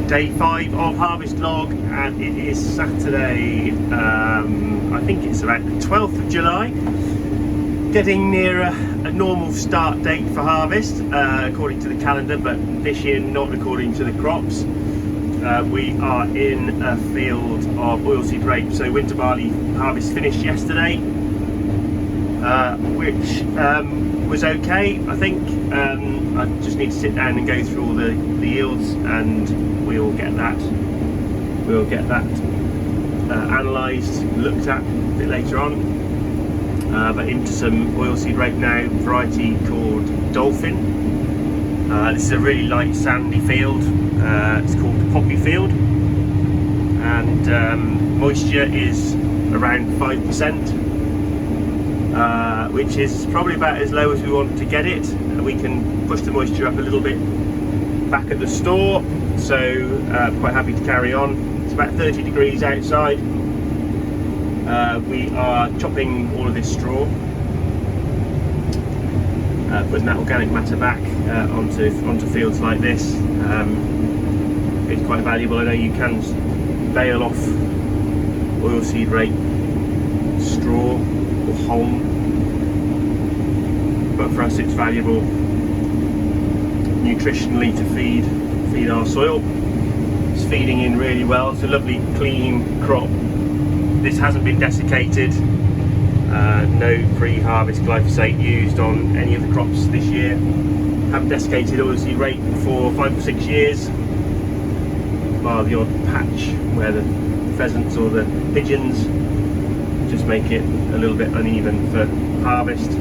Day 5 of harvest log, and it is Saturday, I think it's about the 12th of July, getting near a normal start date for harvest according to the calendar, but this year not according to the crops. We are in a field of oilseed rape, so winter barley harvest finished yesterday, which was okay, I think. I just need to sit down and go through all the yields, and we'll get that analysed, looked at a bit later on. But into some oilseed rape now, variety called Dolphin. This is a really light sandy field. It's called the poppy field, and moisture is around 5%. Which is probably about as low as we want to get it. We can push the moisture up a little bit back at the store, so quite happy to carry on. It's about 30 degrees outside. We are chopping all of this straw, putting that organic matter back onto fields like this. It's quite valuable. I know you can bale off oilseed rape straw or haulm, but for us it's valuable nutritionally to feed our soil. It's feeding in really well. It's a lovely clean crop. This hasn't been desiccated. No pre-harvest glyphosate used on any of the crops this year. Haven't desiccated oilseed rape for 5 or 6 years, bar the odd patch where the pheasants or the pigeons just make it a little bit uneven for harvest.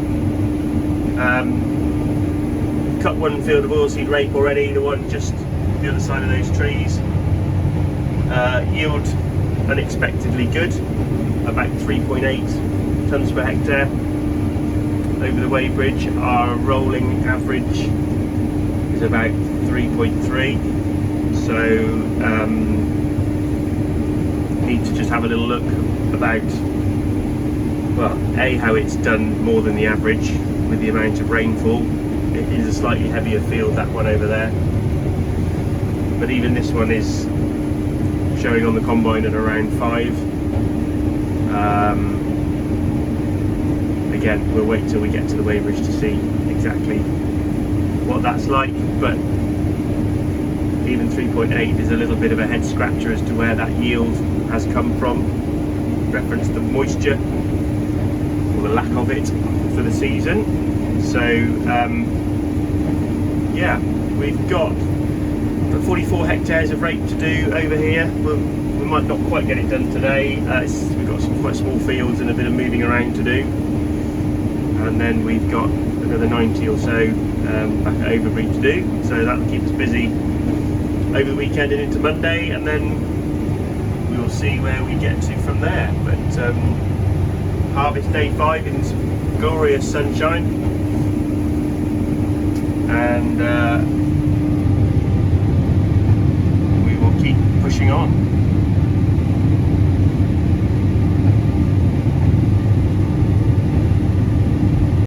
Cut one field of oilseed rape already, the one just the other side of those trees. Yield unexpectedly good, about 3.8 tonnes per hectare. Over the weighbridge, our rolling average is about 3.3. So need to just have a little look about, well, how it's done more than the average with the amount of rainfall. It is a slightly heavier field, that one over there, but even this one is showing on the combine at around 5. Again, we'll wait till we get to the weighbridge to see exactly what that's like, but even 3.8 is a little bit of a head scratcher as to where that yield has come from. Reference the moisture, or the lack of it, for the season. So yeah, we've got 44 hectares of rape to do over here. We might not quite get it done today. We've got some quite small fields and a bit of moving around to do, and then we've got another 90 or so back at Overbury to do, so that'll keep us busy over the weekend and into Monday, and then we'll see where we get to from there. But harvest day 5 in glorious sunshine, and